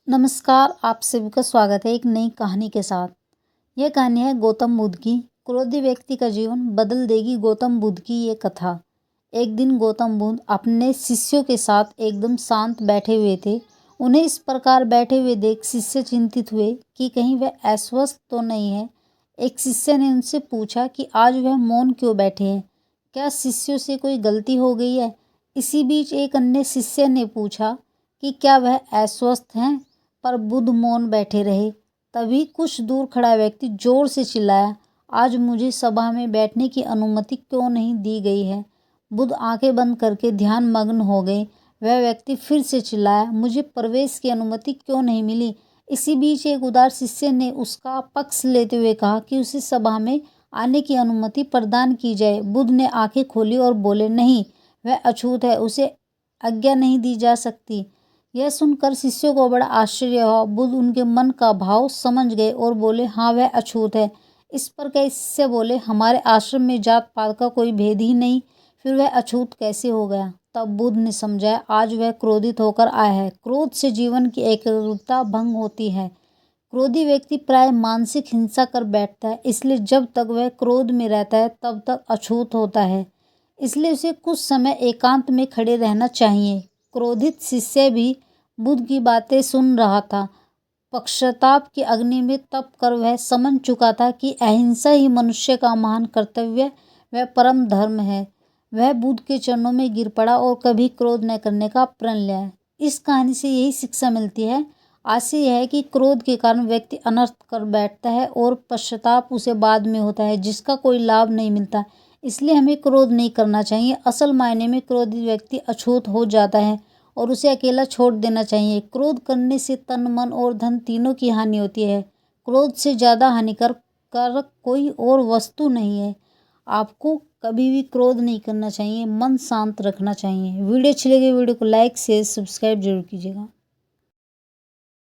नमस्कार, आप सभी का स्वागत है एक नई कहानी के साथ। यह कहानी है गौतम बुद्ध की। क्रोधी व्यक्ति का जीवन बदल देगी गौतम बुद्ध की ये कथा। एक दिन गौतम बुद्ध अपने शिष्यों के साथ एकदम शांत बैठे हुए थे। उन्हें इस प्रकार बैठे हुए देख शिष्य चिंतित हुए कि कहीं वह अस्वस्थ तो नहीं है। एक शिष्य ने उनसे पूछा कि आज वह मौन क्यों बैठे हैं, क्या शिष्यों से कोई गलती हो गई है। इसी बीच एक अन्य शिष्य ने पूछा कि क्या वह अस्वस्थ हैं, पर बुद्ध मौन बैठे रहे। तभी कुछ दूर खड़ा व्यक्ति जोर से चिल्लाया, आज मुझे सभा में बैठने की अनुमति क्यों नहीं दी गई है। बुद्ध आंखें बंद करके ध्यान मग्न हो गए। वह व्यक्ति फिर से चिल्लाया, मुझे प्रवेश की अनुमति क्यों नहीं मिली। इसी बीच एक उदार शिष्य ने उसका पक्ष लेते हुए कहा कि उसे सभा में आने की अनुमति प्रदान की जाए। बुद्ध ने आंखें खोली और बोले, नहीं, वह अछूत है, उसे आज्ञा नहीं दी जा सकती। यह सुनकर शिष्यों को बड़ा आश्चर्य हुआ। बुद्ध उनके मन का भाव समझ गए और बोले, हाँ, वह अछूत है। इस पर कई शिष्य बोले, हमारे आश्रम में जात पात का कोई भेद ही नहीं, फिर वह अछूत कैसे हो गया। तब बुद्ध ने समझाया, आज वह क्रोधित होकर आया है। क्रोध से जीवन की एकाग्रता भंग होती है। क्रोधी व्यक्ति प्राय मानसिक हिंसा कर बैठता है, इसलिए जब तक वह क्रोध में रहता है तब तक अछूत होता है। इसलिए उसे कुछ समय एकांत में खड़े रहना चाहिए। क्रोधित शिष्य भी बुद्ध की बातें सुन रहा था। पश्चाताप की अग्नि में तप कर वह समझ चुका था कि अहिंसा ही मनुष्य का महान कर्तव्य वह परम धर्म है। वह बुद्ध के चरणों में गिर पड़ा और कभी क्रोध न करने का प्रण लिया। इस कहानी से यही शिक्षा मिलती है। आशय यह है कि क्रोध के कारण व्यक्ति अनर्थ कर बैठता है और पश्चाताप उसे बाद में होता है, जिसका कोई लाभ नहीं मिलता। इसलिए हमें क्रोध नहीं करना चाहिए। असल मायने में क्रोधित व्यक्ति अछूत हो जाता है और उसे अकेला छोड़ देना चाहिए। क्रोध करने से तन, मन और धन तीनों की हानि होती है। क्रोध से ज़्यादा हानिकारक कोई और वस्तु नहीं है। आपको कभी भी क्रोध नहीं करना चाहिए, मन शांत रखना चाहिए। वीडियो अच्छी लगी वीडियो को लाइक शेयर सब्सक्राइब जरूर कीजिएगा।